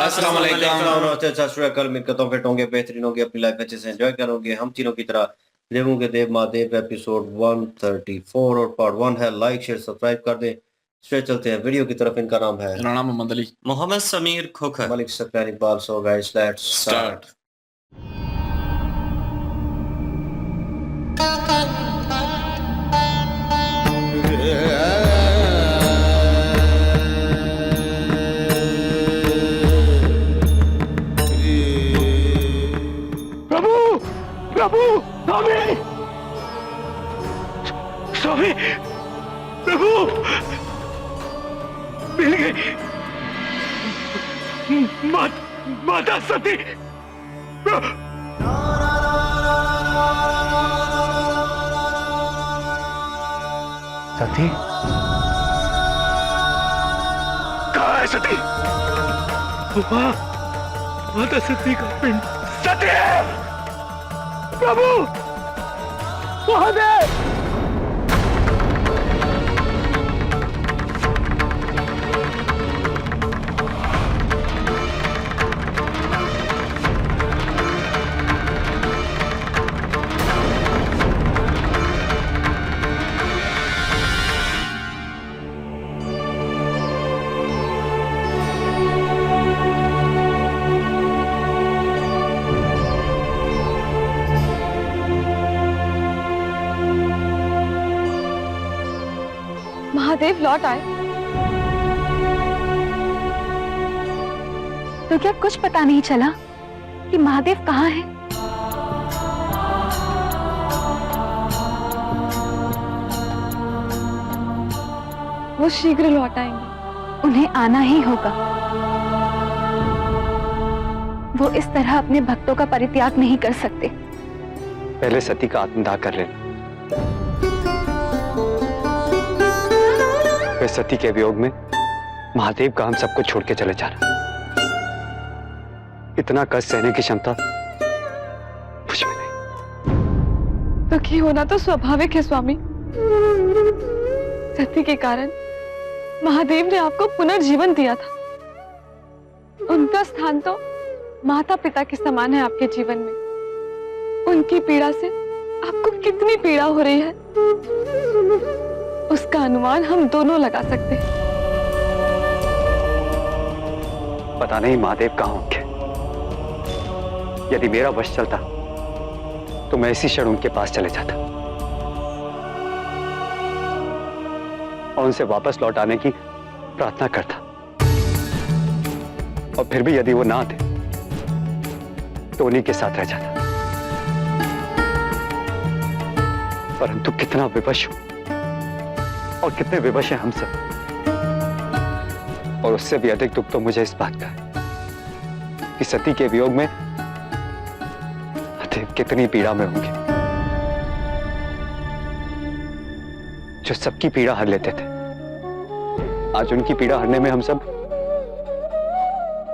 अस्सलाम वालेकुम। कल मिलकर फिट होंगे, बेहतरीन होंगे, अपनी लाइफ अच्छे से एंजॉय करोगे। हम तीनों की तरह देवों के देव महादेव एपिसोड 134 और पार्ट 1 है। लाइक शेयर सब्सक्राइब कर दें। स्ट्रेट चलते हैं वीडियो की तरफ। इनका नाम है Rana Mohammad Ali. Mohammad Sameer Khokhar. Malik Sufyan Iqbal. So guys let's start. प्रभु प्रभु स्वामी स्वामी प्रभु मिल गई माता सती। सती कहाँ है सती? माता सती का पिंड सती है। प्रभु महादेव महादेव लौट आए तो क्या कुछ पता नहीं चला कि महादेव कहाँ है? वो शीघ्र लौट आएंगे। उन्हें आना ही होगा। वो इस तरह अपने भक्तों का परित्याग नहीं कर सकते। पहले सती का आत्मदाह कर लेना, फिर सती के वियोग में महादेव का हम सबको छोड़ के चले जाना। इतना कष्ट सहने की क्षमता मुझ में नहीं। दुखी होना तो स्वाभाविक है स्वामी। सती के कारण महादेव ने आपको पुनर्जीवन दिया था। उनका स्थान तो माता पिता के समान है आपके जीवन में। उनकी पीड़ा से आपको कितनी पीड़ा हो रही है, उसका अनुमान हम दोनों लगा सकते हैं। पता नहीं महादेव कहां होंगे। यदि मेरा वश चलता तो मैं इसी क्षण उनके पास चले जाता और उनसे वापस लौट आने की प्रार्थना करता। और फिर भी यदि वो ना आते तो उन्हीं के साथ रह जाता। परंतु कितना विवश हूं और कितने विवश हैं हम सब। और उससे भी अधिक दुख तो मुझे इस बात का है कि सती के वियोग में महादेव कितनी पीड़ा में होंगे। जो सबकी पीड़ा हर लेते थे, आज उनकी पीड़ा हरने में हम सब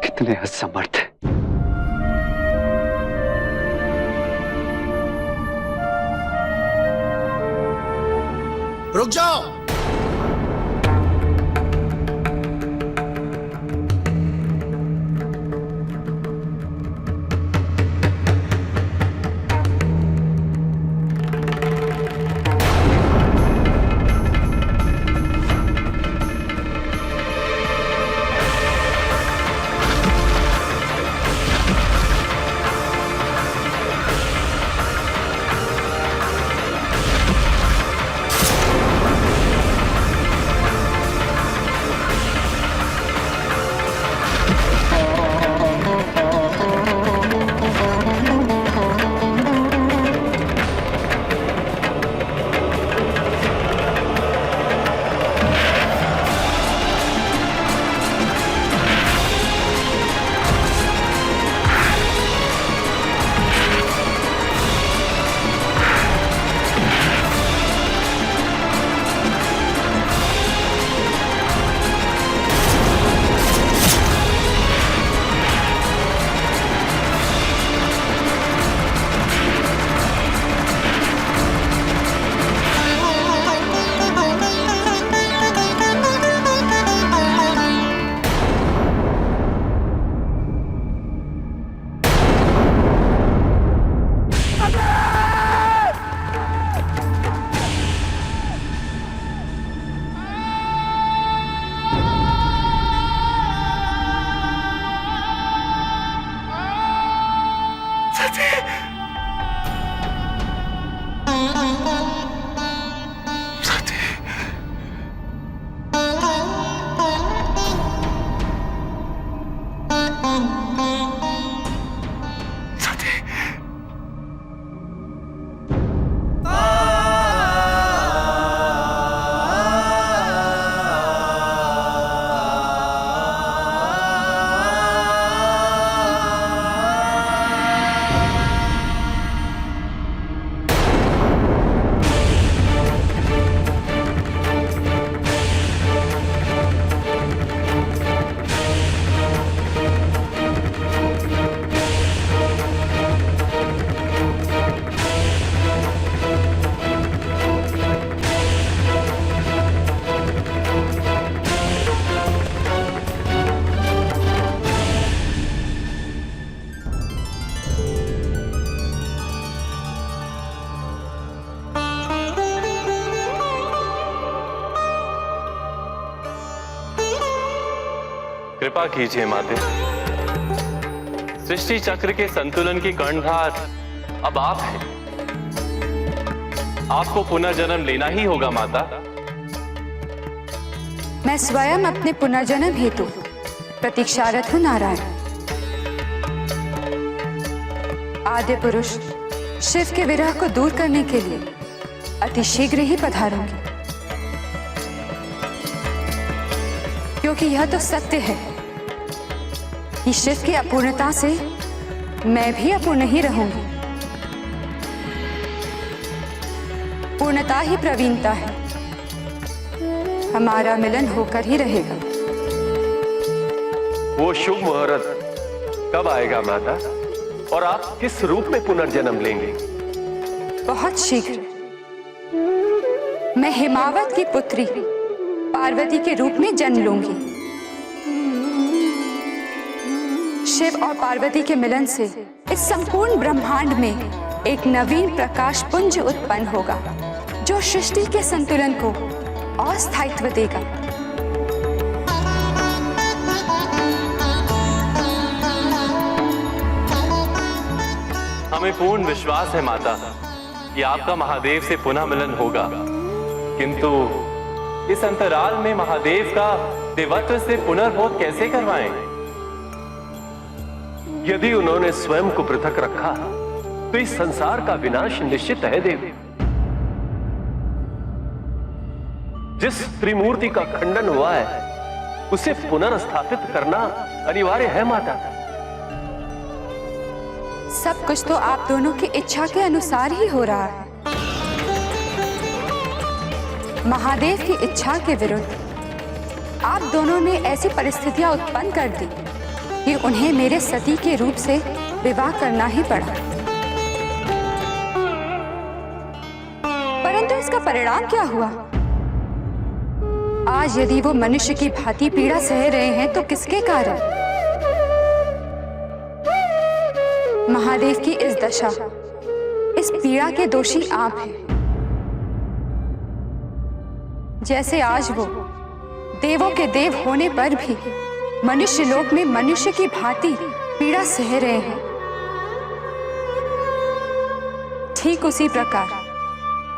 कितने असमर्थ हैं। रुक जाओ। कृपा कीजिए माते। सृष्टि चक्र के संतुलन की कर्णधार अब आप हैं। आपको पुनर्जन्म लेना ही होगा माता। मैं स्वयं अपने पुनर्जन्म हेतु प्रतीक्षारत हूँ नारायण। आद्य पुरुष शिव के विरह को दूर करने के लिए अति शीघ्र ही पधारूंगी, क्योंकि यह तो सत्य है कि शिव की अपूर्णता से मैं भी अपूर्ण ही रहूंगी। पूर्णता ही प्रवीणता है, हमारा मिलन होकर ही रहेगा। वो शुभ मुहूर्त कब आएगा माता, और आप किस रूप में पुनर्जन्म लेंगे? बहुत शीघ्र मैं हिमावत की पुत्री पार्वती के रूप में जन्म लूंगी। शिव और पार्वती के मिलन से इस संपूर्ण ब्रह्मांड में एक नवीन प्रकाश पुंज उत्पन्न होगा, जो सृष्टि के संतुलन को और स्थायित्व देगा। हमें पूर्ण विश्वास है माता कि आपका महादेव से पुनः मिलन होगा, किंतु इस अंतराल में महादेव का देवत्व से पुनर्बोध कैसे करवाएं? यदि उन्होंने स्वयं को पृथक रखा तो इस संसार का विनाश निश्चित है देवी। जिस त्रिमूर्ति का खंडन हुआ है उसे पुनर्स्थापित करना अनिवार्य है माता। सब कुछ तो आप दोनों की इच्छा के अनुसार ही हो रहा है। महादेव की इच्छा के विरुद्ध आप दोनों ने ऐसी परिस्थितियां उत्पन्न कर दी कि उन्हें मेरे सती के रूप से विवाह करना ही पड़ा। परंतु इसका परिणाम क्या हुआ? आज यदि वो मनुष्य की भांति पीड़ा सह रहे हैं तो किसके कारण? महादेव की इस दशा, इस पीड़ा के दोषी आप हैं। जैसे आज वो देवों के देव होने पर भी मनुष्य लोक में मनुष्य की भांति पीड़ा सह रहे हैं, ठीक उसी प्रकार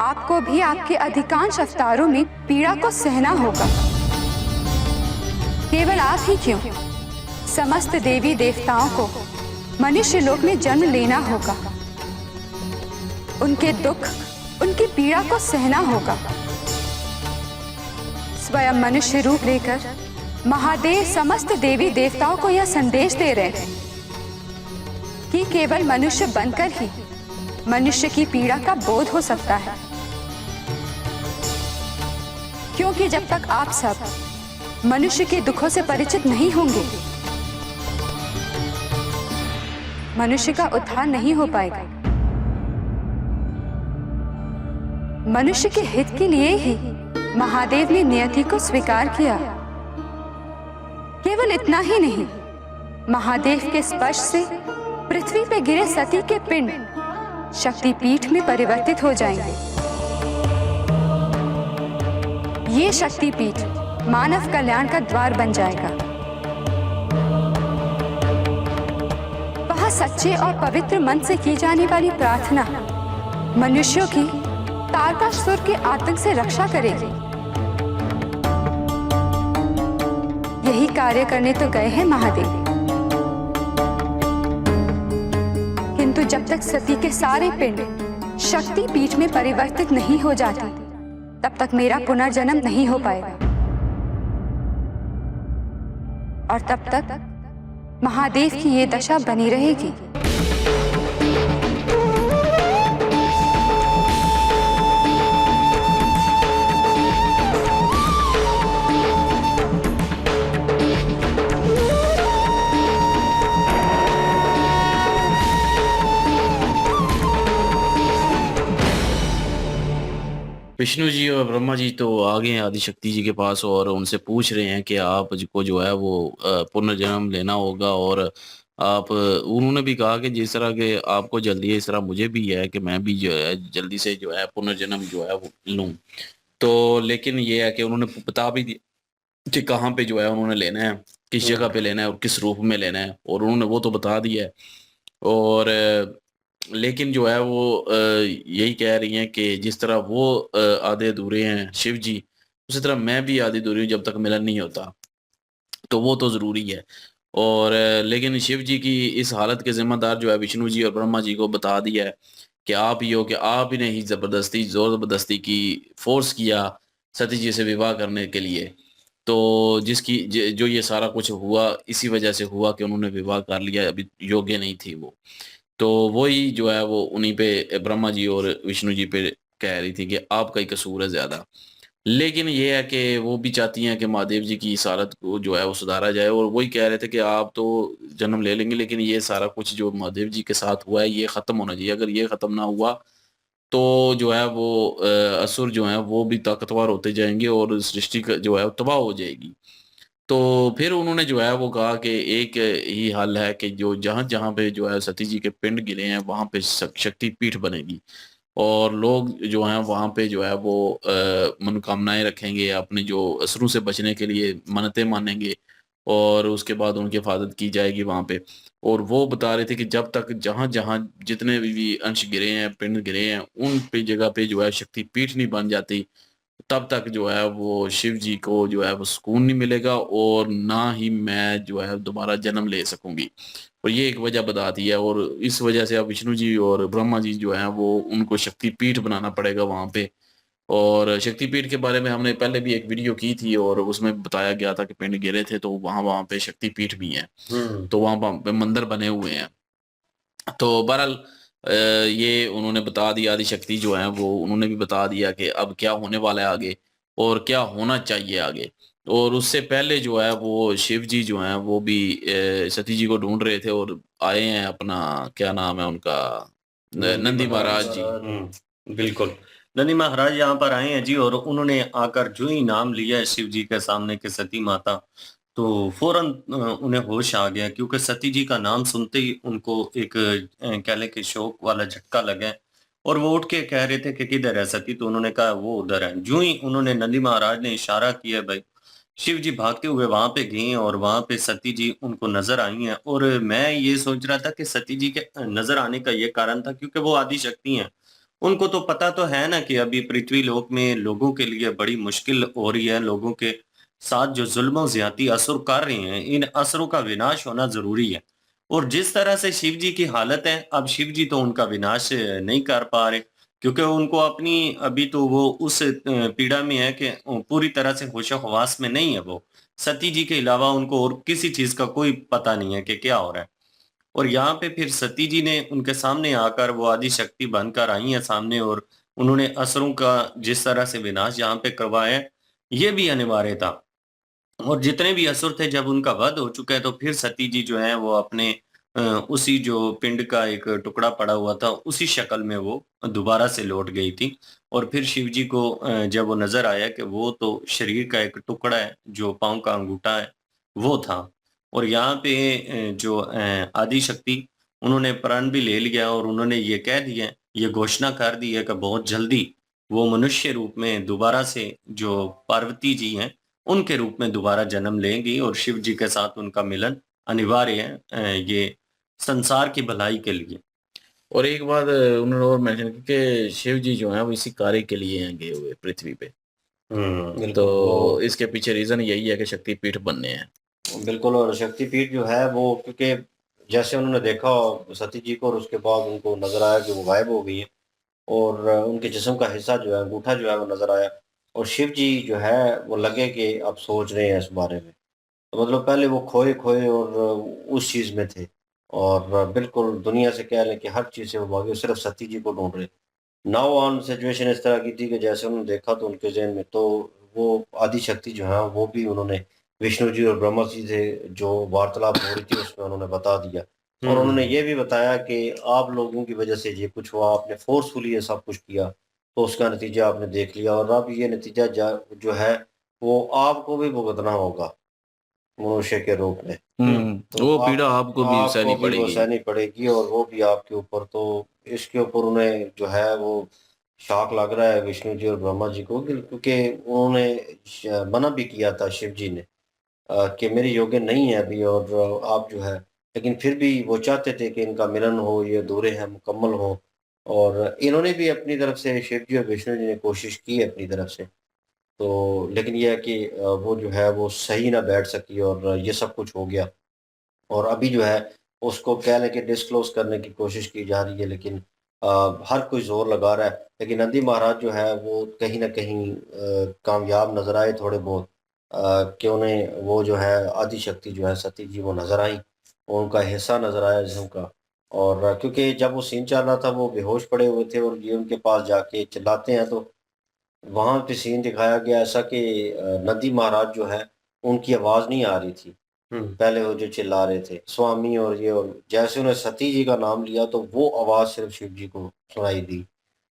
आपको भी आपके अधिकांश अवतारों में पीड़ा को सहना होगा। केवल आप ही क्यों, समस्त देवी देवताओं को मनुष्य लोक में जन्म लेना होगा, उनके दुख, उनकी पीड़ा को सहना होगा। स्वयं मनुष्य रूप लेकर महादेव समस्त देवी देवताओं को यह संदेश दे रहे हैं कि केवल मनुष्य बनकर ही मनुष्य की पीड़ा का बोध हो सकता है, क्योंकि जब तक आप सब मनुष्य के दुखों से परिचित नहीं होंगे, मनुष्य का उद्धार नहीं हो पाएगा। मनुष्य के हित के लिए ही महादेव ने नियति को स्वीकार किया। केवल इतना ही नहीं, महादेव के स्पर्श से पृथ्वी पे गिरे सती के पिंड शक्तिपीठ में परिवर्तित हो जाएंगे। ये शक्तिपीठ मानव कल्याण का द्वार बन जाएगा। वहां सच्चे और पवित्र मन से की जाने वाली प्रार्थना मनुष्यों की तारकासुर के आतंक से रक्षा करेगी। यही कार्य करने तो गए हैं महादेव, किंतु जब तक सती के सारे पिंड शक्ति पीठ में परिवर्तित नहीं हो जाते, तब तक मेरा पुनर्जन्म नहीं हो पाएगा, और तब तक महादेव की ये दशा बनी रहेगी। विष्णु जी और ब्रह्मा जी तो आ गए हैं आदिशक्ति जी के पास और उनसे पूछ रहे हैं कि आपको जो है वो पुनर्जन्म लेना होगा, और आप उन्होंने भी कहा कि जिस तरह के आपको जल्दी है इस तरह मुझे भी है कि मैं भी जो है जल्दी से जो है पुनर्जन्म जो है वो लूँ। तो लेकिन ये है कि उन्होंने बता भी दिया कि कहाँ पे जो है उन्होंने लेना है। किस जगह पे लेना है और किस रूप में लेना है, और उन्होंने वो तो बता दिया है। और लेकिन जो है वो यही कह रही हैं कि जिस तरह वो आधे अधूरे हैं शिव जी, उसी तरह मैं भी आधी अधूरी हूँ जब तक मिलन नहीं होता। तो वो तो ज़रूरी है। और लेकिन शिव जी की इस हालत के ज़िम्मेदार जो है विष्णु जी और ब्रह्मा जी को बता दिया है कि आप ही हो, कि आप ही ने ही ज़बरदस्ती ज़ोर ज़बरदस्ती की, फ़ोर्स किया सती जी से विवाह करने के लिए। तो जिसकी जो ये सारा कुछ हुआ इसी वजह से हुआ कि उन्होंने विवाह कर लिया, अभी योग्य नहीं थी वो। तो वही जो है वो उन्हीं पे ब्रह्मा जी और विष्णु जी पे कह रही थी कि आपका ही कसूर है ज़्यादा। लेकिन ये है कि वो भी चाहती हैं कि महादेव जी की इस हालत को जो है वो सुधारा जाए, और वही कह रहे थे कि आप तो जन्म ले लेंगे, लेकिन ये सारा कुछ जो महादेव जी के साथ हुआ है ये ख़त्म होना चाहिए। अगर ये ख़त्म ना हुआ तो जो है वो असुर जो हैं वो भी ताकतवर होते जाएँगे और सृष्टि क जो है वो तबाह हो जाएगी। तो फिर उन्होंने जो है वो कहा कि एक ही हल है कि जो जहाँ-जहाँ पे जो है सती जी के पिंड गिरे हैं वहाँ पे शक्ति पीठ बनेगी, और लोग जो हैं वहाँ पे जो है वो मनोकामनाएँ रखेंगे, अपने जो असुरों से बचने के लिए मन्नतें मानेंगे, और उसके बाद उनकी हिफाज़त की जाएगी वहाँ पे। और वो बता रहे थे कि जब तक जहाँ-जहाँ जितने भी अंश गिरे हैं, पिंड गिरे हैं, उन पे जगह पे जो है शक्ति पीठ नहीं बन जाती, तब तक जो है वो शिव जी को जो है वो सुकून नहीं मिलेगा, और ना ही मैं जो है दोबारा जन्म ले सकूँगी। और ये एक वजह बताती है, और इस वजह से अब विष्णु जी और ब्रह्मा जी जो हैं वो उनको शक्तिपीठ बनाना पड़ेगा वहाँ पे। और शक्तिपीठ के बारे में हमने पहले भी एक वीडियो की थी, और उसमें बताया गया था कि पिंड गिरे थे तो वहाँ वहाँ पे शक्तिपीठ भी हैं। हम्म। तो वहाँ वहाँ पे मंदिर बने हुए हैं। तो बहरहाल ये उन्होंने बता दिया, आदिशक्ति जो हैं वो उन्होंने भी बता दिया कि अब क्या होने वाला है आगे, और क्या होना चाहिए आगे। और उससे पहले जो है वो शिव जी जो हैं वो भी सती जी को ढूँढ रहे थे, और आए हैं अपना, क्या नाम है उनका, नंदी नंदी महाराज महाराज। जी। बिल्कुल। नंदी महाराज यहाँ पर आए हैं जी, और उन्होंने आकर जो ही नाम लिया है शिव जी के सामने कि सती माता, तो फौरन उन्हें होश आ गया, क्योंकि सती जी का नाम सुनते ही उनको एक कह लें कि शौक वाला झटका लगा है, और वो उठ के कह रहे थे कि किधर है सती, तो उन्होंने कहा वो उधर है। जो ही उन्होंने नंदी महाराज ने इशारा किया भाई, शिव जी भागते हुए वहां पे गए, और वहां पे सती जी उनको नजर आई हैं। और मैं ये सोच रहा था कि सती जी के नजर आने का ये कारण था क्योंकि वो आदि शक्ति हैं। उनको तो पता तो है ना कि अभी पृथ्वी लोक में लोगों के लिए बड़ी मुश्किल हो रही है, लोगों के साथ जो जुल्म ज्यादती असुर कर रहे हैं, इन असुरों का विनाश होना जरूरी है। और जिस तरह से शिव जी की हालत है, अब शिव जी तो उनका विनाश नहीं कर पा रहे, क्योंकि उनको अपनी अभी तो वो उस पीड़ा में है कि पूरी तरह से होशो हवास में नहीं है वो। सती जी के अलावा उनको और किसी चीज का कोई पता नहीं है कि क्या हो रहा है। और यहाँ पे फिर सती जी ने उनके सामने आकर वो आदि शक्ति बनकर आई हैं सामने, और उन्होंने असुरों का जिस तरह से विनाश यहाँ पे करवाया है, ये भी अनिवार्य था। और जितने भी असुर थे जब उनका वध हो चुका है, तो फिर सती जी जो है वो अपने उसी जो पिंड का एक टुकड़ा पड़ा हुआ था उसी शक्ल में वो दोबारा से लौट गई थी। और फिर शिव जी को जब वो नजर आया कि वो तो शरीर का एक टुकड़ा है, जो पाँव का अंगूठा है वो था। और यहाँ पे जो आदि शक्ति, उन्होंने प्रण भी ले लिया, और उन्होंने ये कह दिया, ये घोषणा कर दी है कि बहुत जल्दी वो मनुष्य रूप में दोबारा से जो पार्वती जी हैं उनके रूप में दोबारा जन्म लेंगी, और शिव जी के साथ उनका मिलन अनिवार्य है ये संसार की भलाई के लिए। और एक बात उन्होंने और मेंशन की कि शिव जी जो हैं वो इसी कार्य के लिए हैं गए हुए पृथ्वी पे। बिल्कुल तो वो इसके पीछे रीज़न यही है कि शक्तिपीठ बनने हैं। बिल्कुल। और शक्तिपीठ जो है वो, क्योंकि जैसे उन्होंने देखा सती जी को, और उसके बाद उनको नजर आया कि वो गायब हो गई है, और उनके जिस्म का हिस्सा जो है, अंगूठा जो है वो नजर आया। और शिव जी जो है वो लगे कि अब सोच रहे हैं इस बारे में। तो मतलब पहले वो खोए खोए और उस चीज में थे, और बिल्कुल दुनिया से कह लें कि हर चीज से वो भागे, सिर्फ सती जी को ढूंढ रहे। नाउ ऑन सिचुएशन इस तरह की थी कि जैसे उन्होंने देखा तो उनके ज़हन में तो वो आदि शक्ति जो है वो भी उन्होंने विष्णु जी और ब्रह्मा जी से जो वार्तालाप हो रही थी उसमें उन्होंने बता दिया। और उन्होंने ये भी बताया कि आप लोगों की वजह से ये कुछ हुआ, आपने फोर्सफुली ये सब कुछ किया, तो उसका नतीजा आपने देख लिया, और अब ये नतीजा जो है वो आपको भी भुगतना होगा मनुष्य के रूप में। तो वो पीड़ा आपको भी सहनी आपको भी वो पड़ेगी। सहनी पड़ेगी, और वो भी आपके ऊपर। तो इसके ऊपर उन्हें जो है वो शॉक लग रहा है विष्णु जी और ब्रह्मा जी को, क्योंकि उन्होंने मना भी किया था शिव जी ने कि मेरे योग्य नहीं है अभी, और आप जो है, लेकिन फिर भी वो चाहते थे कि इनका मिलन हो, ये अधूरे हैं मुकम्मल हो। और इन्होंने भी अपनी तरफ से, शिव जी और विष्णु जी ने कोशिश की है अपनी तरफ से, तो लेकिन ये है कि वो जो है वो सही ना बैठ सकी और ये सब कुछ हो गया। और अभी जो है उसको कह लें कि डिस्क्लोज करने की कोशिश की जा रही है, लेकिन हर कोई जोर लगा रहा है। लेकिन नंदी महाराज जो है वो कहीं ना कहीं कामयाब नजर आए थोड़े बहुत, कि उन्हें वो जो है आदि शक्ति जो है सती जी वो नजर आई, उनका हिस्सा नजर आया जिस्म का। और क्योंकि जब वो सीन चल रहा था वो बेहोश पड़े हुए थे और ये उनके पास जाके चिल्लाते हैं, तो वहाँ पे सीन दिखाया गया ऐसा कि नंदी महाराज जो है उनकी आवाज़ नहीं आ रही थी। पहले वो जो चिल्ला रहे थे स्वामी और ये, और जैसे उन्हें सती जी का नाम लिया तो वो आवाज़ सिर्फ शिव जी को सुनाई दी।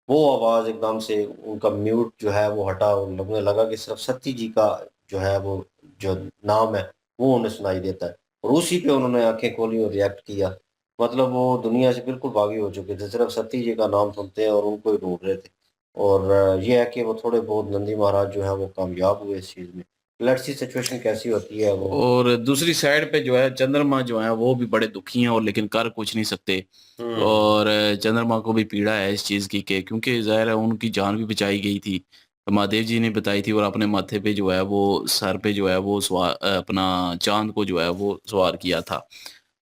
वो आवाज़ एकदम से उनका म्यूट जो है वो हटा और लगने लगा कि सिर्फ सती जी का जो है वो जो नाम है वो उन्हें सुनाई देता है। और उसी पे उन्होंने आंखें खोली और रिएक्ट किया। मतलब वो दुनिया से बिल्कुल बागी हो चुके थे, सिर्फ सती जी का नाम सुनते हैं और उनको ही ढूंढ रहे थे। और ये है कि वो थोड़े बहुत नंदी महाराज जो है वो कामयाब हुए इस चीज़ में। लेट्स सी सिचुएशन कैसी होती है वो। और दूसरी साइड पे जो है चंद्रमा जो है वो भी बड़े दुखी हैं और लेकिन कर कुछ नहीं सकते। और चंद्रमा को भी पीड़ा है इस चीज की कि क्योंकि जाहिर है उनकी जान भी बचाई गई थी, महादेव जी ने बताई थी, और अपने माथे पे जो है वो सर पे जो है वो अपना चांद को जो है वो सवार किया था।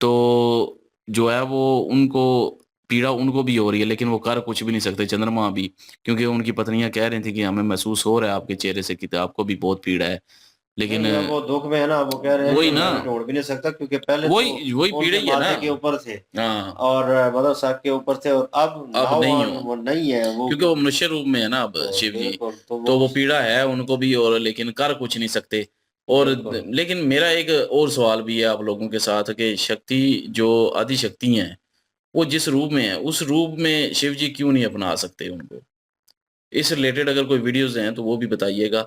तो जो है वो उनको पीड़ा उनको भी हो रही है, लेकिन वो कर कुछ भी नहीं सकते चंद्रमा भी, क्योंकि उनकी पत्नियां कह रही थी कि हमें महसूस हो रहा है आपके चेहरे से कि आपको भी बहुत पीड़ा है, लेकिन नहीं, अब वो दुख में है ना, वो कह रहे हैं वही कि ना, मैं ढूंढ भी नहीं सकता क्योंकि पहले तो वही पीड़ा उनके ही है ना। माथे के ऊपर थे हाँ, और मदर साहब के ऊपर थे, और अब अब नहीं नाउ हो, वो नहीं है वो। क्योंकि वो मनुष्य रूप में है ना अब तो शिव जी। बिल्कुल, तो तो वो वो पीड़ा है उनको भी, और लेकिन कर कुछ नहीं सकते। और बिल्कुल। लेकिन मेरा एक और सवाल भी है आप लोगों के साथ कि शक्ति जो आदि शक्ति हैं वो जिस रूप में है उस रूप में शिव जी क्यों नहीं अपना सकते उनको? इस रिलेटेड अगर कोई वीडियोस हैं तो वो भी बताइएगा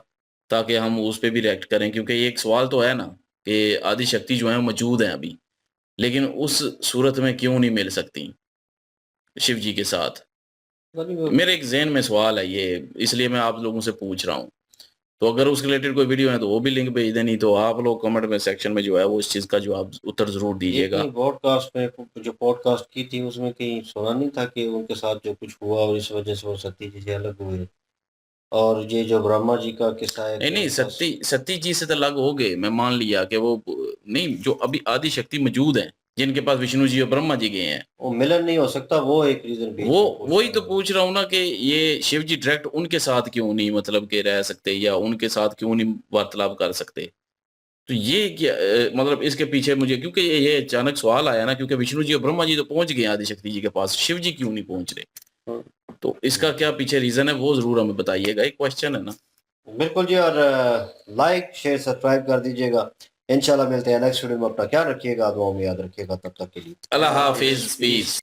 ताकि हम उस पे भी रिएक्ट करें, क्योंकि ये एक सवाल तो है ना कि आदि शक्ति जो है मौजूद हैं अभी, लेकिन उस सूरत में क्यों नहीं मिल सकती शिव जी के साथ? मेरे एक ज़हन में सवाल है ये, इसलिए मैं आप लोगों से पूछ रहा हूँ। तो अगर उसके रिलेटेड कोई वीडियो है तो वो भी लिंक भेज दें, नहीं तो आप लोग कमेंट में सेक्शन में जो है वो इस चीज़ का जवाब उत्तर ज़रूर ये दीजिएगा। कहीं ब्रॉडकास्ट में जो पॉडकास्ट की थी उसमें कहीं सुना नहीं था कि उनके साथ जो कुछ हुआ और इस वजह से वो सती जी से अलग हुए। और ये जो ब्रह्मा जी का किस्सा है नहीं कि नहीं, उनका सती जी से तो अलग हो गए, मैं मान लिया कि वो नहीं, जो अभी आदि शक्ति मौजूद है जिनके पास विष्णु जी और ब्रह्मा जी गए हैं, वो मिलन नहीं हो सकता, वो एक रीजन वो बीच में पूछ वही रहा तो हूँ। पूछ रहा हूँ ना कि ये शिव जी डायरेक्ट उनके साथ क्यों नहीं मतलब के रह सकते, या उनके साथ क्यों नहीं वार्तालाप कर सकते? तो ये क्या मतलब इसके पीछे मुझे, क्योंकि ये अचानक सवाल आया ना, क्योंकि विष्णु जी और ब्रह्मा जी तो पहुंच गए आदि शक्ति जी के पास, शिव जी क्यों नहीं पहुंच रहे? हम्म, तो इसका क्या पीछे रीजन है वो जरूर हमें बताइएगा, एक क्वेश्चन है ना। बिल्कुल जी। और लाइक शेयर सब्सक्राइब कर दीजिएगा। इंशाल्लाह मिलते हैं नेक्स्ट वीडियो में। अपना ख्याल रखिएगा, दुआ में याद रखिएगा। तब तक के लिए अल्लाह हाफिज, पीस।